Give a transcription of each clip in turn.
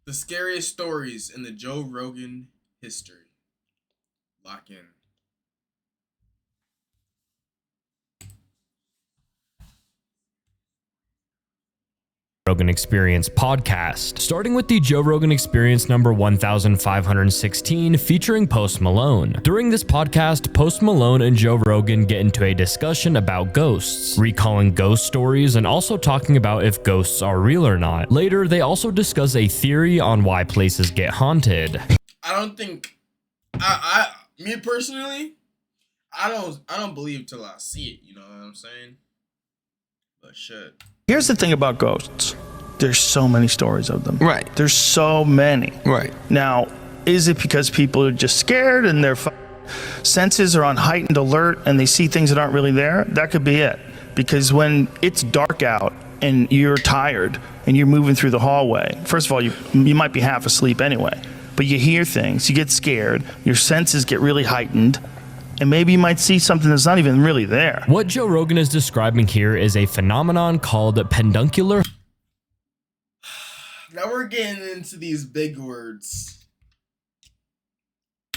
The scariest stories in the Joe Rogan history. Lock in. Rogan Experience podcast, starting with the Joe Rogan Experience number 1516 featuring Post Malone. During this podcast, Post Malone and Joe Rogan get into a discussion about ghosts, recalling ghost stories, and also talking about if ghosts are real or not. Later, they also discuss a theory on why places get haunted. I don't think me personally, I don't believe till I see it, you know what I'm saying? But shit. Here's the thing about ghosts. There's so many stories of them. Right. There's so many. Right. Now, is it because people are just scared and their senses are on heightened alert and they see things that aren't really there? That could be it. Because when it's dark out and you're tired and you're moving through the hallway, first of all, you might be half asleep anyway, but you hear things, you get scared, your senses get really heightened, and maybe you might see something that's not even really there. What Joe Rogan is describing here is a phenomenon called peduncular. Now we're getting into these big words.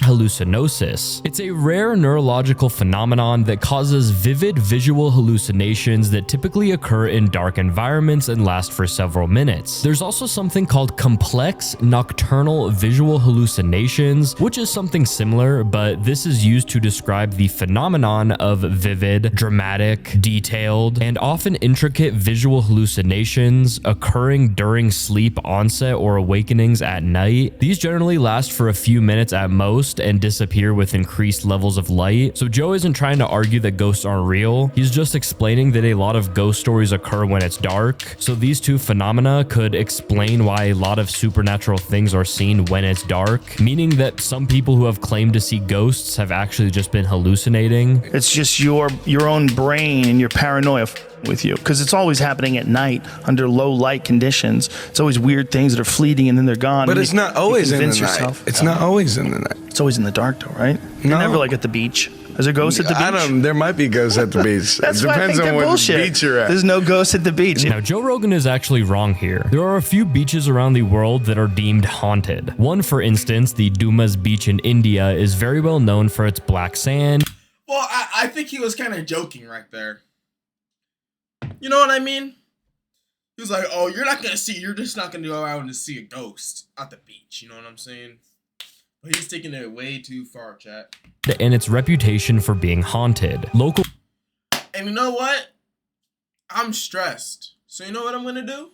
Hallucinosis. It's a rare neurological phenomenon that causes vivid visual hallucinations that typically occur in dark environments and last for several minutes. There's also something called complex nocturnal visual hallucinations, which is something similar, but this is used to describe the phenomenon of vivid, dramatic, detailed, and often intricate visual hallucinations occurring during sleep onset or awakenings at night. These generally last for a few minutes at most and disappear with increased levels of light. So Joe isn't trying to argue that ghosts aren't real. He's just explaining that a lot of ghost stories occur when it's dark. So these two phenomena could explain why a lot of supernatural things are seen when it's dark, meaning that some people who have claimed to see ghosts have actually just been hallucinating. It's just your own brain and your paranoia with you, because it's always happening at night under low light conditions. It's always weird things that are fleeting and then they're gone. But it's not always in the night. Yourself. It's not always in the night. It's always in the dark though, right? No. You're never like at the beach. Is there ghosts at the beach? There might be ghosts at the beach. That's It why I depends think on they're what bullshit. beach you're at. There's no ghosts at the beach. Now, Joe Rogan is actually wrong here. There are a few beaches around the world that are deemed haunted. One, for instance, the Dumas Beach in India, is very well known for its black sand. Well, I think he was kind of joking right there. You know what I mean? He was like, oh, you're just not going to go out and see a ghost at the beach. You know what I'm saying? But he's taking it way too far, chat. And its reputation for being haunted. Local. And you know what? I'm stressed. So you know what I'm going to do?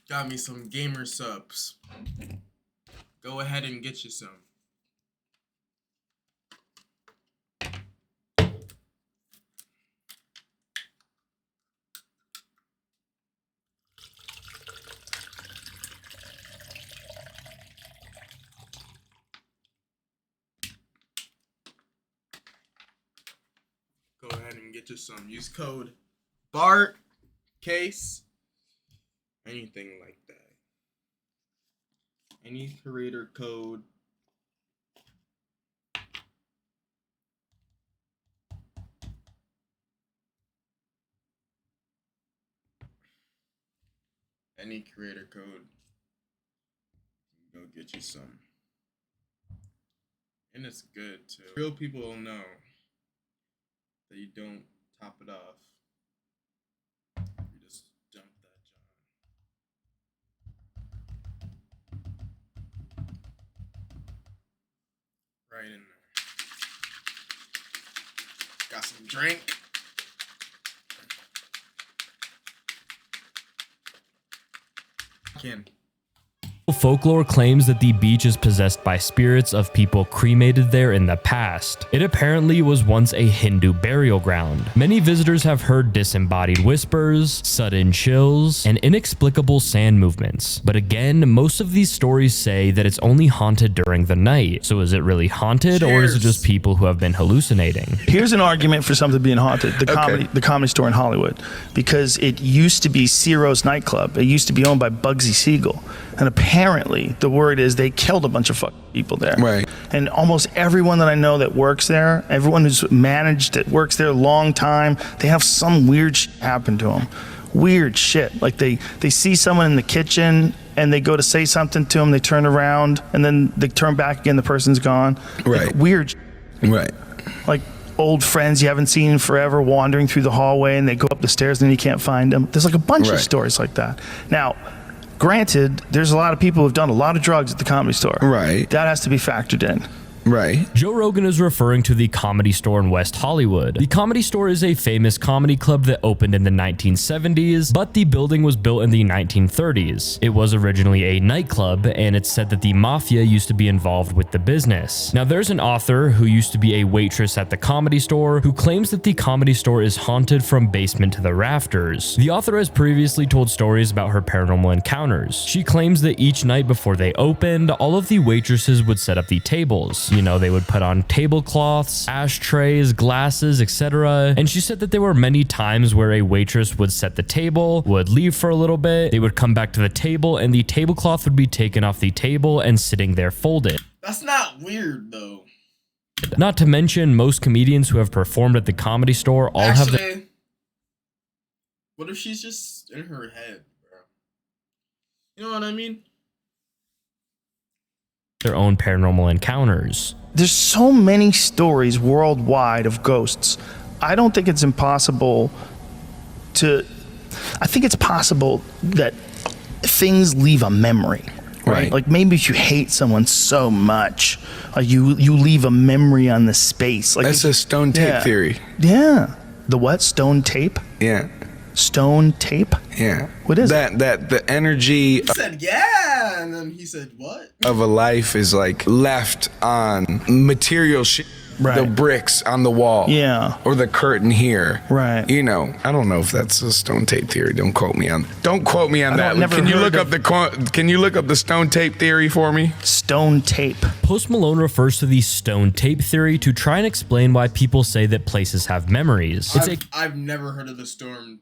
Got me some gamer subs. Go ahead and get you some. Go ahead and get you some. Use code BART case. Anything like that. Any creator code. Any creator code. Go get you some. And it's good too. Real people will know that you don't top it off. You just dump that John. Right in there. Got some drink. Can. Folklore claims that the beach is possessed by spirits of people cremated there in the past. It apparently was once a Hindu burial ground. Many visitors have heard disembodied whispers, sudden chills, and inexplicable sand movements. But again, most of these stories say that it's only haunted during the night. So is it really haunted, or is it just people who have been hallucinating? Here's an argument for something being haunted. The comedy store in Hollywood, because it used to be Ciro's nightclub. It used to be owned by Bugsy Siegel. And apparently, the word is they killed a bunch of fucking people there. Right. And almost everyone that I know that works there, everyone who's managed that works there a long time, they have some weird shit happen to them. Weird shit. Like they see someone in the kitchen and they go to say something to them, they turn around, and then they turn back again, the person's gone. Right. Like weird shit. Right. Like old friends you haven't seen in forever wandering through the hallway and they go up the stairs and you can't find them. There's like a bunch of stories like that. Now, granted, there's a lot of people who've done a lot of drugs at the Comedy Store. Right. That has to be factored in. Right. Joe Rogan is referring to the Comedy Store in West Hollywood. The Comedy Store is a famous comedy club that opened in the 1970s, but the building was built in the 1930s. It was originally a nightclub, and it's said that the mafia used to be involved with the business. Now, there's an author who used to be a waitress at the Comedy Store who claims that the Comedy Store is haunted from basement to the rafters. The author has previously told stories about her paranormal encounters. She claims that each night before they opened, all of the waitresses would set up the tables. You know, they would put on tablecloths, ashtrays, glasses, etc. And she said that there were many times where a waitress would set the table, would leave for a little bit, they would come back to the table, and the tablecloth would be taken off the table and sitting there folded. That's not weird, though. Not to mention, most comedians who have performed at the Comedy Store all have what if she's just in her head, bro? You know what I mean? their own paranormal encounters. There's so many stories worldwide of ghosts. I don't think it's impossible to... I think it's possible that things leave a memory. Right. Like maybe if you hate someone so much, like you leave a memory on the space. Like that's a stone tape theory. Yeah. The what? Stone tape? Yeah. Stone tape? Yeah. What is that? That the energy. He said yeah, and then he said what? Of a life is like left on material shit. Right. The bricks on the wall. Yeah. Or the curtain here. Right. You know, I don't know if that's a stone tape theory. Don't quote me on that. Can you look up the stone tape theory for me? Stone tape. Post Malone refers to the stone tape theory to try and explain why people say that places have memories. I've never heard of the stone.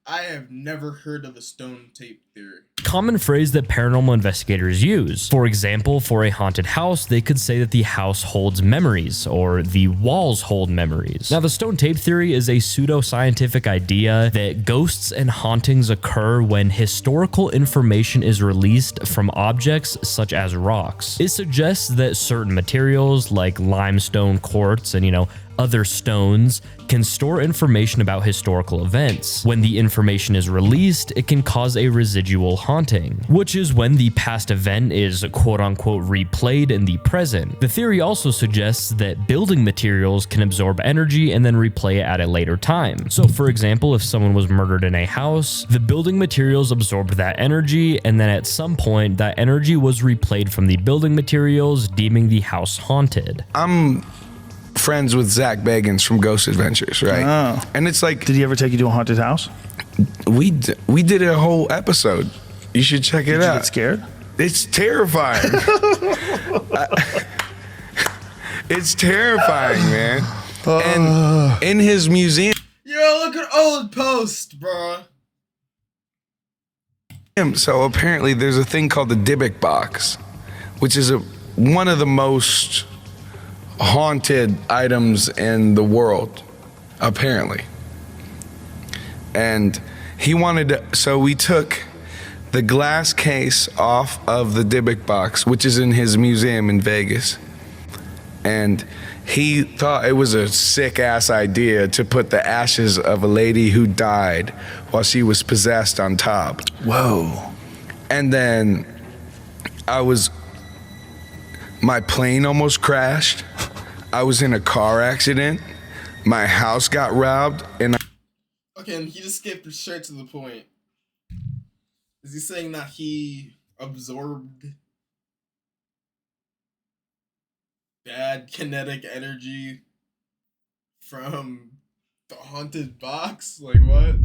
I have never heard of the stone tape theory. Common phrase that paranormal investigators use. For example, for a haunted house, they could say that the house holds memories, or the walls hold memories. Now, the stone tape theory is a pseudo-scientific idea that ghosts and hauntings occur when historical information is released from objects such as rocks. It suggests that certain materials like limestone, quartz, and other stones can store information about historical events. When the information is released, it can cause a residual haunting, which is when the past event is quote-unquote replayed in the present. The theory also suggests that building materials can absorb energy and then replay it at a later time. So for example, if someone was murdered in a house, the building materials absorbed that energy, and then at some point that energy was replayed from the building materials, deeming the house haunted. I'm friends with Zach Bagans from Ghost Adventures, right? Oh. And it's like, did he ever take you to a haunted house? We did a whole episode. You should check it out. Did you get scared? It's terrifying. It's terrifying, man. And in his museum. Yo, look at old post, bro. So apparently there's a thing called the Dybbuk box, which is one of the most haunted items in the world, apparently. And he wanted to, so we took the glass case off of the Dybbuk box, which is in his museum in Vegas. And he thought it was a sick ass idea to put the ashes of a lady who died while she was possessed on top. Whoa. And then my plane almost crashed. I was in a car accident. My house got robbed, and okay, and he just skipped straight to the point. Is he saying that he absorbed bad kinetic energy from the haunted box? Like what?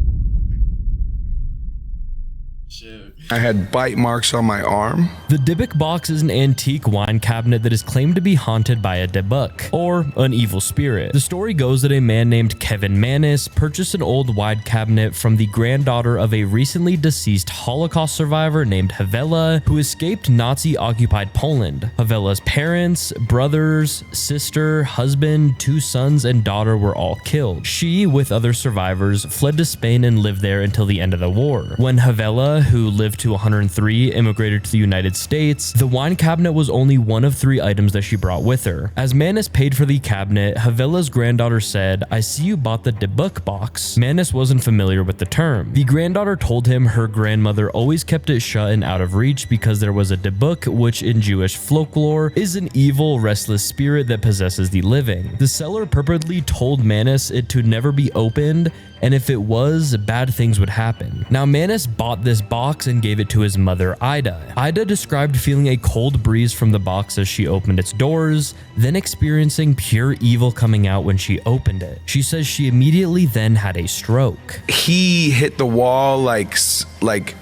Shit. I had bite marks on my arm. The Dybbuk box is an antique wine cabinet that is claimed to be haunted by a Dybbuk, or an evil spirit. The story goes that a man named Kevin Mannis purchased an old wine cabinet from the granddaughter of a recently deceased Holocaust survivor named Havela, who escaped Nazi-occupied Poland. Havela's parents, brothers, sister, husband, 2 sons, and daughter were all killed. She, with other survivors, fled to Spain and lived there until the end of the war. When Havela, who lived to 103, immigrated to the United States, the wine cabinet was only one of 3 items that she brought with her. As Mannis paid for the cabinet, Havela's granddaughter said, "I see you bought the Dybbuk box." Mannis wasn't familiar with the term. The granddaughter told him her grandmother always kept it shut and out of reach because there was a Dybbuk, which in Jewish folklore is an evil, restless spirit that possesses the living. The seller purportedly told Mannis it to never be opened, and if it was, bad things would happen. Now, Mannis bought this box and gave it to his mother, Ida. Ida described feeling a cold breeze from the box as she opened its doors, then experiencing pure evil coming out when she opened it. She says she immediately then had a stroke. He hit the wall like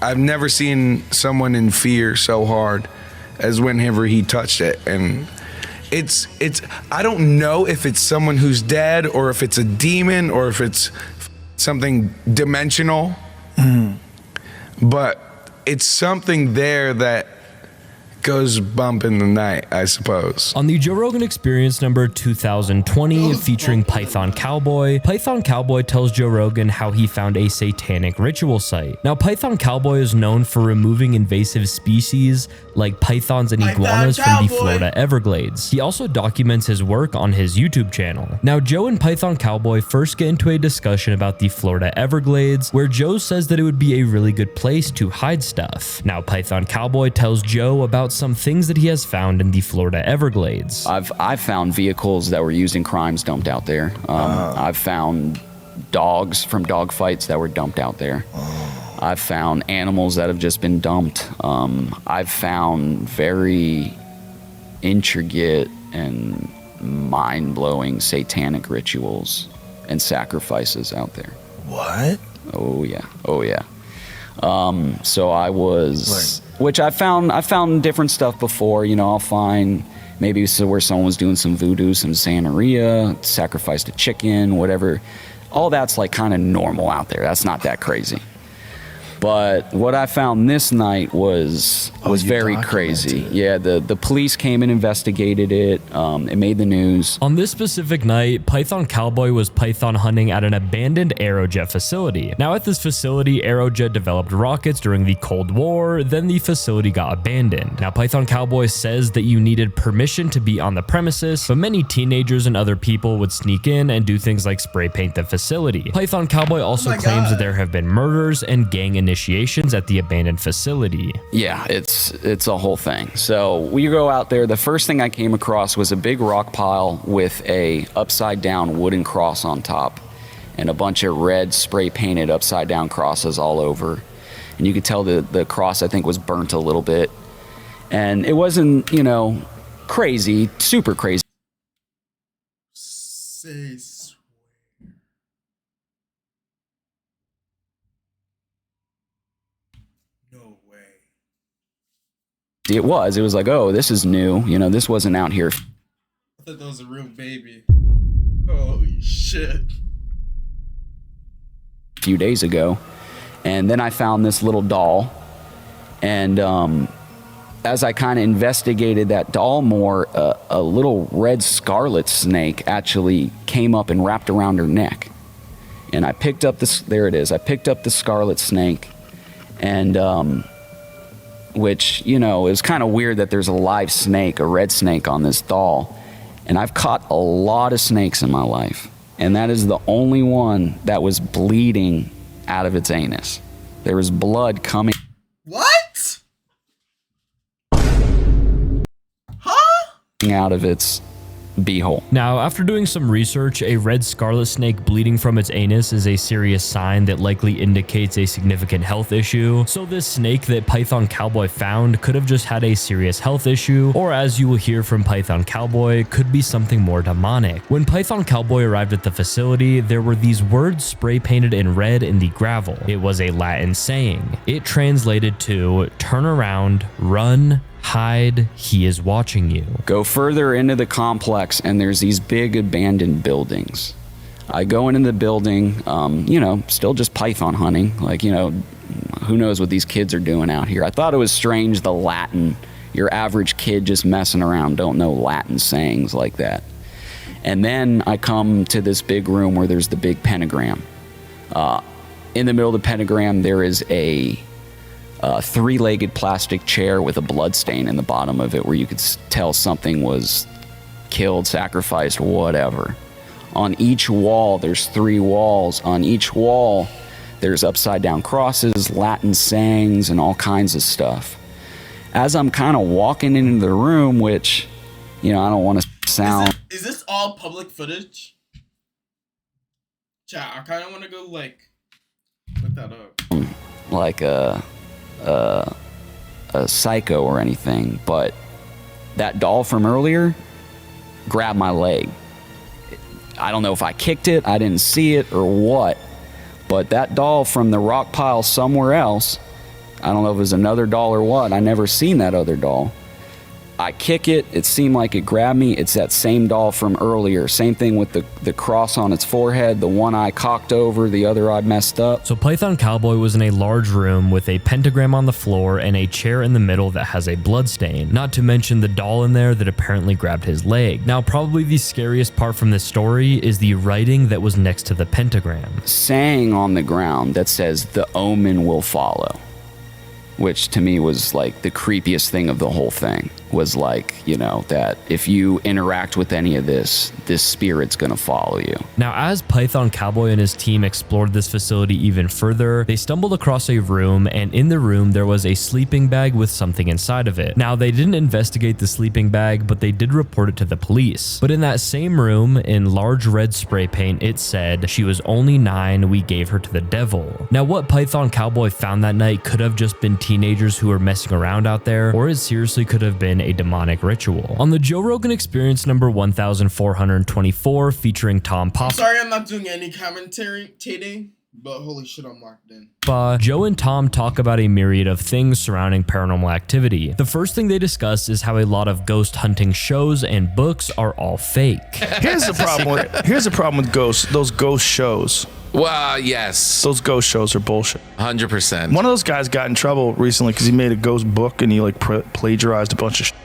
I've never seen someone in fear so hard as whenever he touched it. And it's I don't know if it's someone who's dead or if it's a demon or if it's something dimensional, but it's something there that goes bump in the night, I suppose. On the Joe Rogan Experience number 2020 featuring Python Cowboy, Python Cowboy tells Joe Rogan how he found a satanic ritual site. Now, Python Cowboy is known for removing invasive species like pythons and iguanas from the Florida Everglades. He also documents his work on his YouTube channel. Now, Joe and Python Cowboy first get into a discussion about the Florida Everglades, where Joe says that it would be a really good place to hide stuff. Now, Python Cowboy tells Joe about some things that he has found in the Florida Everglades. I've found vehicles that were used in crimes dumped out there. I've found dogs from dog fights that were dumped out there. I've found animals that have just been dumped. I've found very intricate and mind-blowing satanic rituals and sacrifices out there. What? Oh yeah, oh yeah. So I was, which I found different stuff before. You know, I'll find maybe where someone was doing some voodoo, some Santeria, sacrificed a chicken, whatever. All that's like kind of normal out there. That's not that crazy. But what I found this night was very crazy. Yeah, the police came and investigated it. It made the news. On this specific night, Python Cowboy was python hunting at an abandoned Aerojet facility. Now, at this facility, Aerojet developed rockets during the Cold War, then the facility got abandoned. Now, Python Cowboy says that you needed permission to be on the premises, but many teenagers and other people would sneak in and do things like spray paint the facility. Python Cowboy also claims that there have been murders and gang initiations at the abandoned facility. Yeah, it's a whole thing. So we go out there. The first thing I came across was a big rock pile with a upside down wooden cross on top and a bunch of red spray painted upside down crosses all over. And you could tell the cross, I think, was burnt a little bit. And it wasn't, you know, crazy, super crazy. Say swear. No way. It was like, oh, this is new. You know, this wasn't out here I thought that was a real baby. Holy shit. a few days ago. And then I found this little doll. And as I kind of investigated that doll more, a little red scarlet snake actually came up and wrapped around her neck. And I picked up this, there it is. I picked up the scarlet snake, and which, you know, it was kind of weird that there's a live snake, a red snake on this doll. And I've caught a lot of snakes in my life. And that is the only one that was bleeding out of its anus. There was blood coming. What? Huh? Out of its beehole. Now, after doing some research, a red scarlet snake bleeding from its anus is a serious sign that likely indicates a significant health issue. So this snake that Python Cowboy found could have just had a serious health issue, or as you will hear from Python Cowboy, could be something more demonic. When Python Cowboy arrived at the facility, there were these words spray painted in red in the gravel. It was a Latin saying. It translated to "turn around, run, hide, he is watching you." Go further into the complex and there's these big abandoned buildings. I go into the building, still just python hunting. Who knows what these kids are doing out here. I thought it was strange, the Latin. Your average kid just messing around don't know Latin sayings like that. And then I come to this big room where there's the big pentagram. In the middle of the pentagram, there is a three-legged plastic chair with a blood stain in the bottom of it where you could tell something was killed, sacrificed, whatever. On each wall, there's 3 walls. On each wall, there's upside-down crosses, Latin sayings, and all kinds of stuff. As I'm kind of walking into the room, which, I don't want to sound... Is this all public footage? Chat, I kind of want to go, look that up. Like a psycho or anything, but that doll from earlier grabbed my leg. I don't know if I kicked it, I didn't see it or what, but that doll from the rock pile somewhere else, I don't know if it was another doll or what, I never seen that other doll. I kick it, it seemed like it grabbed me. It's that same doll from earlier. Same thing with the cross on its forehead, the one eye cocked over, the other eye messed up. So Python Cowboy was in a large room with a pentagram on the floor and a chair in the middle that has a blood stain. Not to mention the doll in there that apparently grabbed his leg. Now, probably the scariest part from this story is the writing that was next to the pentagram. Saying on the ground that says, "The omen will follow." Which to me was like the creepiest thing of the whole thing, was that if you interact with any of this spirit's gonna follow you. Now, as Python Cowboy and his team explored this facility even further, they stumbled across a room, and in the room there was a sleeping bag with something inside of it. Now, they didn't investigate the sleeping bag, but they did report it to the police. But in that same room, in large red spray paint, it said, "She was only 9, we gave her to the devil." Now, what Python Cowboy found that night could have just been teenagers who were messing around out there, or it seriously could have been a demonic ritual. On the Joe Rogan Experience number 1424, featuring Tom Pop. Sorry, I'm not doing any commentary today, but holy shit, I'm locked in. Joe and Tom talk about a myriad of things surrounding paranormal activity. The first thing they discuss is how a lot of ghost hunting shows and books are all fake. Here's the problem with ghosts. Those ghost shows. Well, yes. Those ghost shows are bullshit. 100%. One of those guys got in trouble recently because he made a ghost book and he plagiarized a bunch of shit.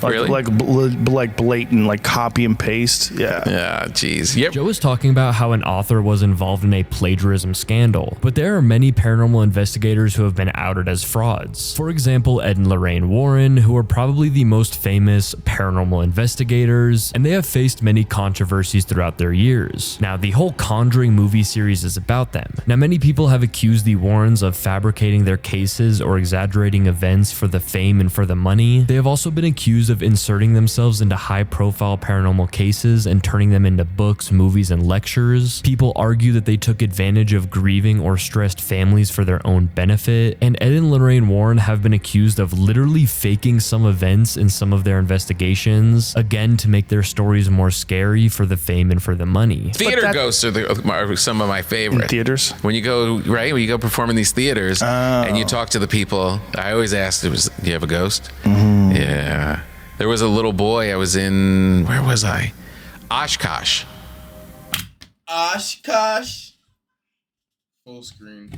Really? Like blatant, copy and paste. Yeah. Yeah, jeez. Yep. Joe was talking about how an author was involved in a plagiarism scandal, but there are many paranormal investigators who have been outed as frauds. For example, Ed and Lorraine Warren, who are probably the most famous paranormal investigators, and they have faced many controversies throughout their years. Now, the whole Conjuring movie series is about them. Now, many people have accused the Warrens of fabricating their cases or exaggerating events for the fame and for the money. They have also been accused of inserting themselves into high-profile paranormal cases and turning them into books, movies, and lectures. People argue that they took advantage of grieving or stressed families for their own benefit, and Ed and Lorraine Warren have been accused of literally faking some events in some of their investigations, again to make their stories more scary for the fame and for the money. Theater ghosts are some of my favorite. In theaters? When you go perform in these theaters and you talk to the people, I always ask, do you have a ghost? Mm-hmm. Yeah. There was a little boy, I was in, where was I? Oshkosh. Oshkosh? Full screen.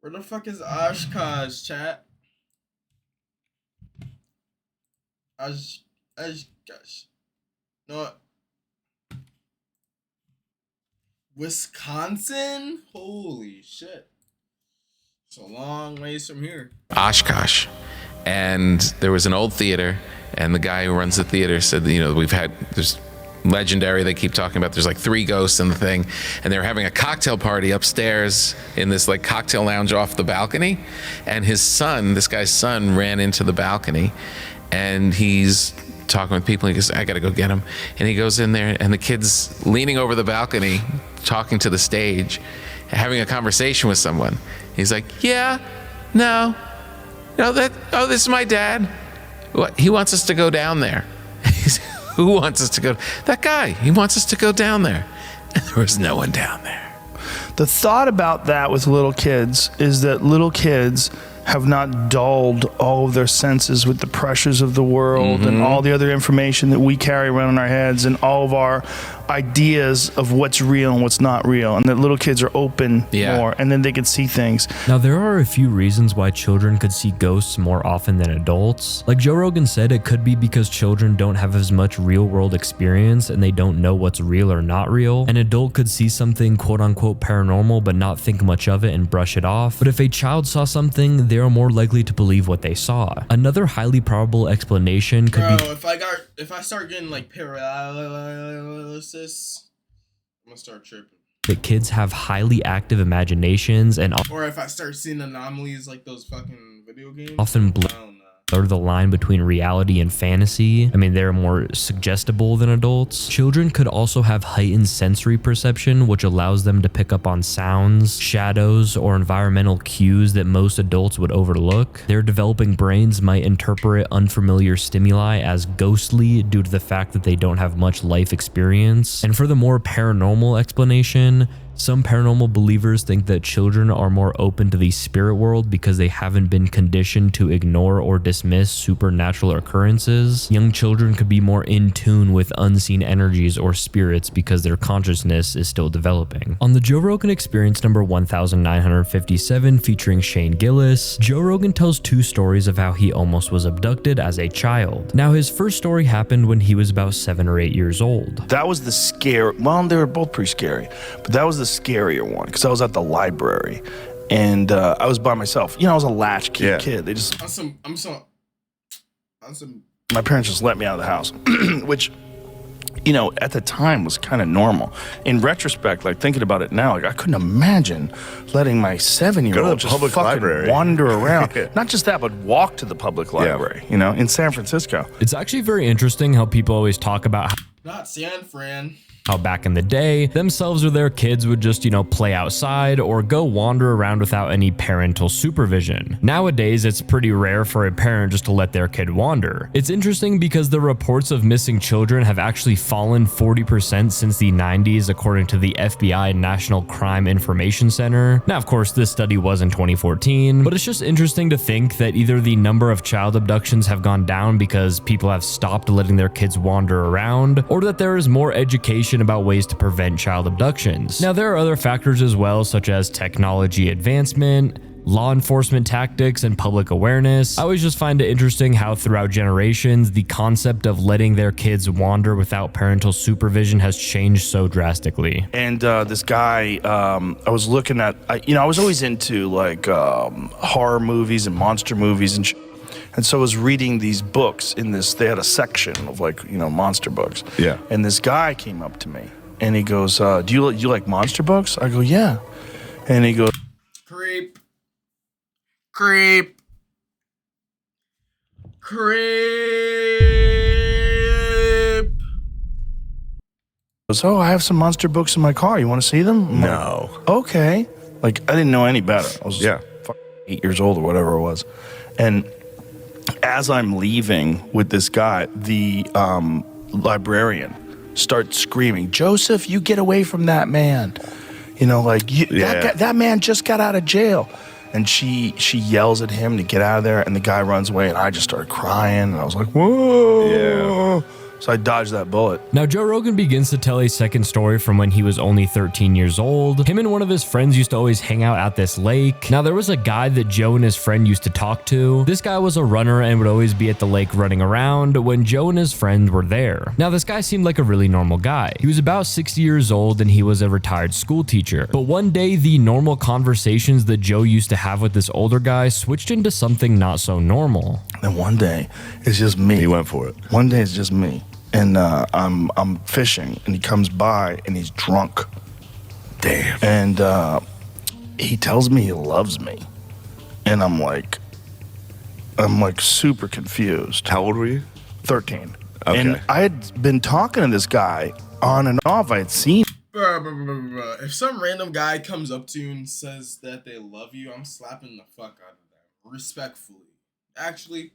Where the fuck is Oshkosh, chat? Oshkosh. No. Wisconsin? Holy shit. It's a long ways from here. Oshkosh. And there was an old theater, and the guy who runs the theater said, there's legendary, they keep talking about, there's 3 ghosts in the thing, and they were having a cocktail party upstairs in this cocktail lounge off the balcony, and this guy's son ran into the balcony, and he's talking with people. He goes, I got to go get him. And he goes in there, and the kid's leaning over the balcony, talking to the stage, having a conversation with someone. He's like, yeah, no, this is my dad. What? He wants us to go down there. Who wants us to go? That guy. He wants us to go down there. And there was no one down there. The thought about that with little kids is that little kids have not dulled all of their senses with the pressures of the world and all the other information that we carry around in our heads and all of our ideas of what's real and what's not real, and that little kids are open more, and then they can see things. Now, there are a few reasons why children could see ghosts more often than adults. Like Joe Rogan said, it could be because children don't have as much real-world experience and they don't know what's real or not real. An adult could see something quote-unquote paranormal but not think much of it and brush it off. But if a child saw something, they are more likely to believe what they saw. Another highly probable explanation could be... if I start getting like paralysis, I'm gonna start tripping. That kids have highly active imaginations and... Or if I start seeing anomalies like those fucking video games. Often blur the line between reality and fantasy. I mean, they're more suggestible than adults. Children could also have heightened sensory perception, which allows them to pick up on sounds, shadows, or environmental cues that most adults would overlook. Their developing brains might interpret unfamiliar stimuli as ghostly due to the fact that they don't have much life experience. And for the more paranormal explanation, some paranormal believers think that children are more open to the spirit world because they haven't been conditioned to ignore or dismiss supernatural occurrences. Young children could be more in tune with unseen energies or spirits because their consciousness is still developing. On the Joe Rogan Experience number 1957 featuring Shane Gillis, Joe Rogan tells two stories of how he almost was abducted as a child. Now, his first story happened when he was about 7 or 8 years old. That was the scary, well, they were both pretty scary, but that was the scarier one because I was at the library and I was by myself. You know, I was a latchkey kid. They just my parents just let me out of the house, which, you know, at the time was kind of normal. In retrospect, like thinking about it now, like I couldn't imagine letting my 7-year-old just fucking library. Wander around. Not just that, but walk to the public library, you know, in San Francisco. It's actually very interesting how people always talk about not San Fran. How back in the day, themselves or their kids would just, play outside or go wander around without any parental supervision. Nowadays, it's pretty rare for a parent just to let their kid wander. It's interesting because the reports of missing children have actually fallen 40% since the 90s, according to the FBI National Crime Information Center. Now, of course, this study was in 2014, but it's just interesting to think that either the number of child abductions have gone down because people have stopped letting their kids wander around, or that there is more education about ways to prevent child abductions. Now, there are other factors as well, such as technology advancement, law enforcement tactics, and public awareness. I always just find it interesting how throughout generations, the concept of letting their kids wander without parental supervision has changed so drastically. And this guy, I was looking at, I was always into like horror movies and monster movies and And so I was reading these books in this, they had a section of like, monster books. Yeah. And this guy came up to me and he goes, do you like monster books? I go, yeah. And he goes, Creep. oh, I have some monster books in my car. You want to see them? I'm No. like, okay. Like, I didn't know any better. I was 8 years old or whatever it was. And as I'm leaving with this guy, the librarian starts screaming, Joseph, you get away from that man. That man just got out of jail. And she yells at him to get out of there, and the guy runs away, and I just started crying, and I was like, whoa. Yeah. So I dodged that bullet. Now, Joe Rogan begins to tell a second story from when he was only 13 years old. Him and one of his friends used to always hang out at this lake. Now, there was a guy that Joe and his friend used to talk to. This guy was a runner and would always be at the lake running around when Joe and his friend were there. Now, this guy seemed like a really normal guy. He was about 60 years old and he was a retired school teacher. But one day, the normal conversations that Joe used to have with this older guy switched into something not so normal. And one day, it's just me. He went for it. One day, it's just me. And I'm fishing, and he comes by, and he's drunk. Damn. And he tells me he loves me, and I'm like super confused. How old were you? 13. Okay. And I had been talking to this guy on and off. I had seen. Bruh. If some random guy comes up to you and says that they love you, I'm slapping the fuck out of them. Respectfully. Actually,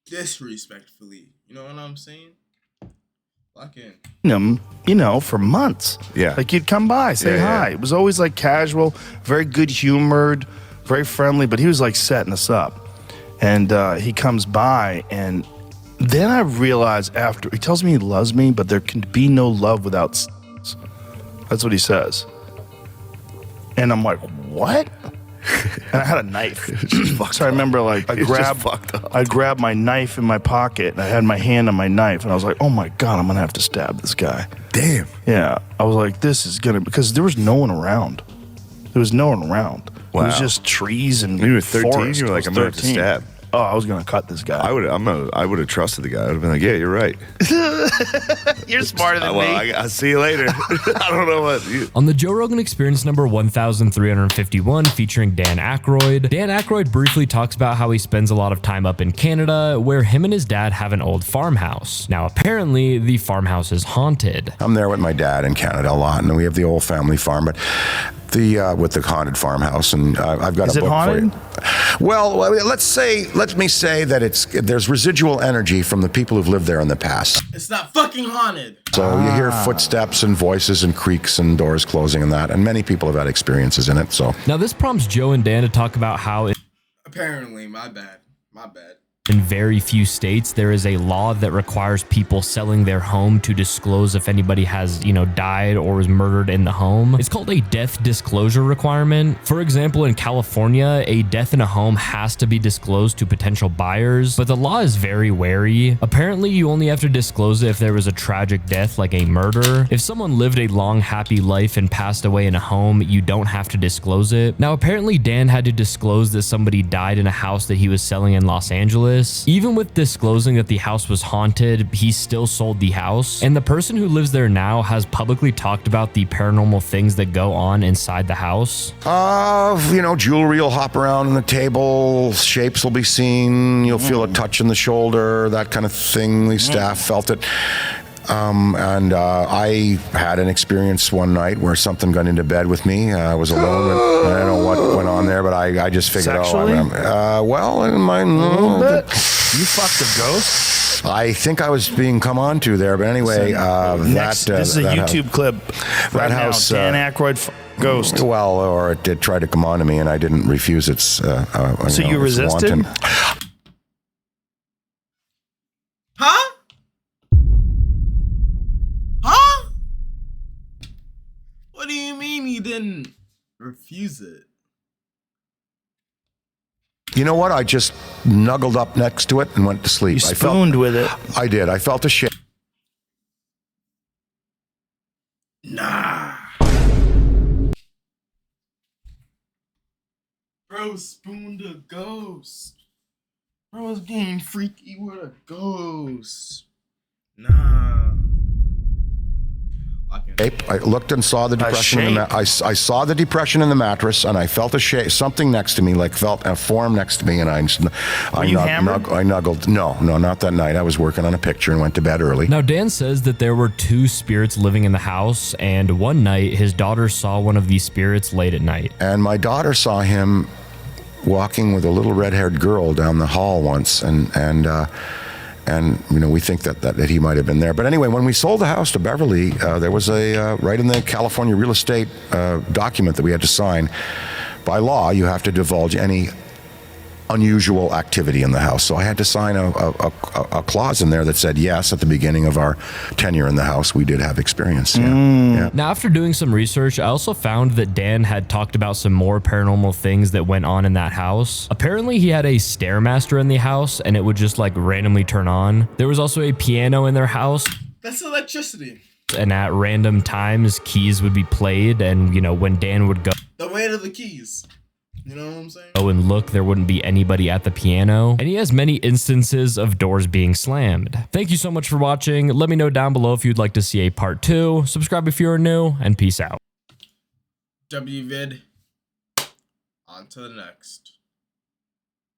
disrespectfully. You know what I'm saying? Lock in. him, you know, for months. Yeah. Like he'd come by, say Yeah, hi. yeah. It was always like casual, very good humored, very friendly, but he was like setting us up. And he comes by, and then I realize after, he tells me he loves me, but there can be no love without sex. That's what he says. And I'm like, what? And I had a knife. So I remember like I grabbed my knife in my pocket and I had my hand on my knife and I was like, oh my God, I'm gonna have to stab this guy. Damn. Yeah. I was like, this is gonna, because there was no one around. There was no one around. It was Wow. just trees and You were 13, forest. you were like, I was I'm gonna have to 13. stab. Oh, I was gonna cut this guy. I would have trusted the guy. I would have been like, yeah, you're right. You're smarter than Well, me. I'll see you later. I don't know what. On the Joe Rogan Experience number 1351, featuring Dan Aykroyd, Dan Aykroyd briefly talks about how he spends a lot of time up in Canada, where him and his dad have an old farmhouse. Now, apparently, the farmhouse is haunted. I'm there with my dad in Canada a lot, and we have the old family farm, but with the haunted farmhouse, and I've got Is a it book haunted? for you. Well, let me say that there's residual energy from the people who've lived there in the past. It's not fucking haunted. So you hear footsteps and voices and creaks and doors closing and that, and many people have had experiences in it. So Now, this prompts Joe and Dan to talk about how Apparently, my bad. in very few states, there is a law that requires people selling their home to disclose if anybody has, died or was murdered in the home. It's called a death disclosure requirement. For example, in California, a death in a home has to be disclosed to potential buyers, but the law is very wary. Apparently, you only have to disclose it if there was a tragic death, like a murder. If someone lived a long, happy life and passed away in a home, you don't have to disclose it. Now, apparently, Dan had to disclose that somebody died in a house that he was selling in Los Angeles. Even with disclosing that the house was haunted, he still sold the house. And the person who lives there now has publicly talked about the paranormal things that go on inside the house. jewelry will hop around on the table, shapes will be seen, you'll feel a touch in the shoulder, that kind of thing. The staff felt it. And I had an experience one night where something got into bed with me. I was alone. And I don't know what went on there, but I just figured, Sexually? You fucked a ghost? I think I was being come on to there, but anyway, This is a YouTube clip. Right now, house, Dan Aykroyd ghost. Well, or it did try to come on to me, and I didn't refuse its. So you its resisted? wanton. Huh? Huh? What do you mean you didn't refuse it? You know what? I just snuggled up next to it and went to sleep. You spooned with it. I did. I felt a shake. Nah. Bro spooned a ghost. Bro was getting freaky with a ghost. Nah. I looked and saw the depression in the I saw the depression in the mattress, and I felt something next to me, like felt a form next to me, and I nuggled. No, not that night. I was working on a picture and went to bed early. Now, Dan says that there were two spirits living in the house, and one night his daughter saw one of these spirits late at night. And my daughter saw him walking with a little red-haired girl down the hall once, and we think that he might have been there. But anyway, when we sold the house to Beverly, there was right in the California real estate document that we had to sign. By law, you have to divulge any unusual activity in the house. So I had to sign a clause in there that said, yes, at the beginning of our tenure in the house, we did have experience. Yeah. Now, after doing some research, I also found that Dan had talked about some more paranormal things that went on in that house. Apparently, he had a Stairmaster in the house, and it would just randomly turn on. There was also a piano in their house. That's electricity. And at random times, keys would be played, and, when Dan would go The weight of the keys. You know what I'm saying? and look, there wouldn't be anybody at the piano. And he has many instances of doors being slammed. Thank you so much for watching. Let me know down below if you'd like to see a part 2. Subscribe if you're new, and peace out. WVid. On to the next.